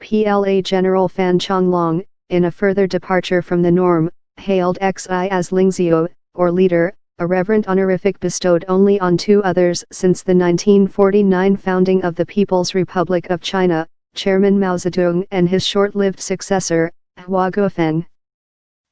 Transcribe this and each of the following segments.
PLA General Fan Changlong, in a further departure from the norm, hailed Xi as lingxiu, or leader, a reverent honorific bestowed only on two others since the 1949 founding of the People's Republic of China, Chairman Mao Zedong and his short-lived successor, Hua Guofeng.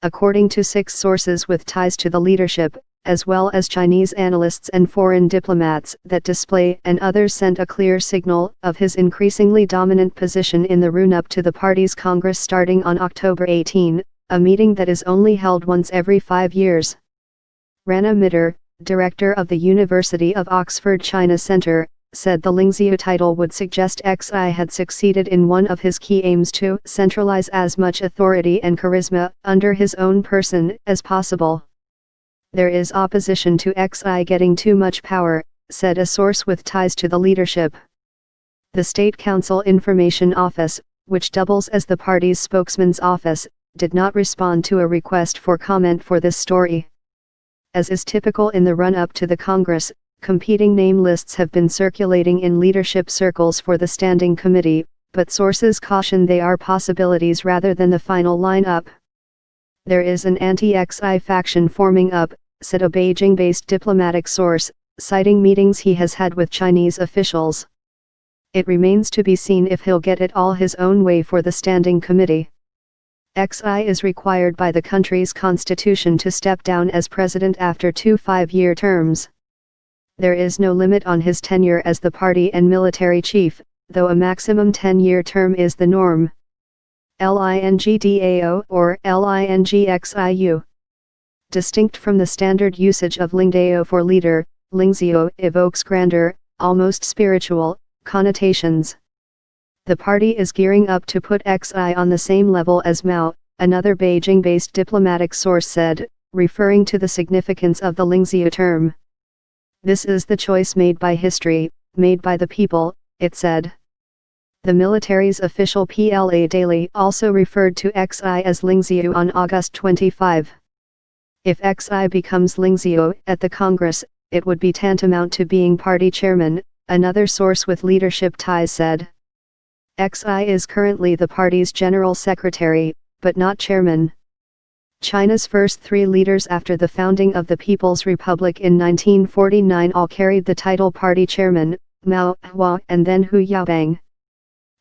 According to 6 sources with ties to the leadership, as well as Chinese analysts and foreign diplomats, that display and others sent a clear signal of his increasingly dominant position in the run-up to the party's Congress starting on October 18, a meeting that is only held once every 5 years. Rana Mitter, director of the University of Oxford China Center, said the lingxiu title would suggest Xi had succeeded in one of his key aims to centralize as much authority and charisma under his own person as possible. There is opposition to Xi getting too much power, said a source with ties to the leadership. The State Council Information Office, which doubles as the party's spokesman's office, did not respond to a request for comment for this story. As is typical in the run-up to the Congress, competing name lists have been circulating in leadership circles for the Standing Committee, but sources caution they are possibilities rather than the final lineup. There is an anti-Xi faction forming up, said a Beijing-based diplomatic source, citing meetings he has had with Chinese officials. It remains to be seen if he'll get it all his own way for the Standing Committee. Xi is required by the country's constitution to step down as president after 2 5-year terms. There is no limit on his tenure as the party and military chief, though a maximum 10-year term is the norm. Lingdao or lingxiu. Distinct from the standard usage of lingdao for leader, lingxiu evokes grander, almost spiritual, connotations. The party is gearing up to put Xi on the same level as Mao, another Beijing-based diplomatic source said, referring to the significance of the lingxiu term. This is the choice made by history, made by the people, it said. The military's official PLA Daily also referred to Xi as lingxiu on August 25. If Xi becomes lingxiu at the Congress, it would be tantamount to being party chairman, another source with leadership ties said. Xi is currently the party's general secretary, but not chairman. China's first 3 leaders after the founding of the People's Republic in 1949 all carried the title party chairman, Mao, Hua and then Hu Yaobang.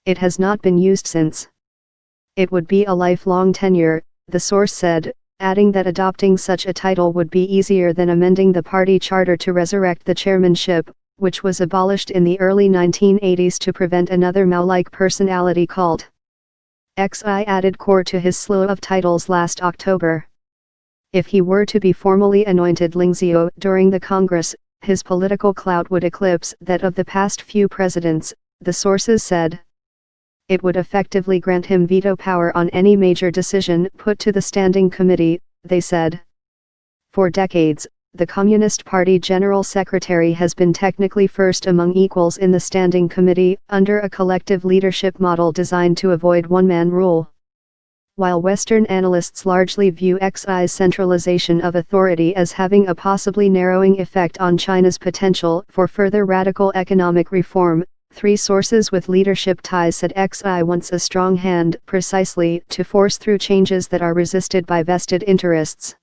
It has not been used since. It would be a lifelong tenure, the source said, adding that adopting such a title would be easier than amending the party charter to resurrect the chairmanship, which was abolished in the early 1980s to prevent another Mao-like personality cult. Xi added core to his slew of titles last October. If he were to be formally anointed lingxiu during the Congress, his political clout would eclipse that of the past few presidents, the sources said. It would effectively grant him veto power on any major decision put to the Standing Committee, they said. For decades, the Communist Party General Secretary has been technically first among equals in the Standing Committee, under a collective leadership model designed to avoid one-man rule. While Western analysts largely view Xi's centralization of authority as having a possibly narrowing effect on China's potential for further radical economic reform, 3 sources with leadership ties said Xi wants a strong hand precisely to force through changes that are resisted by vested interests.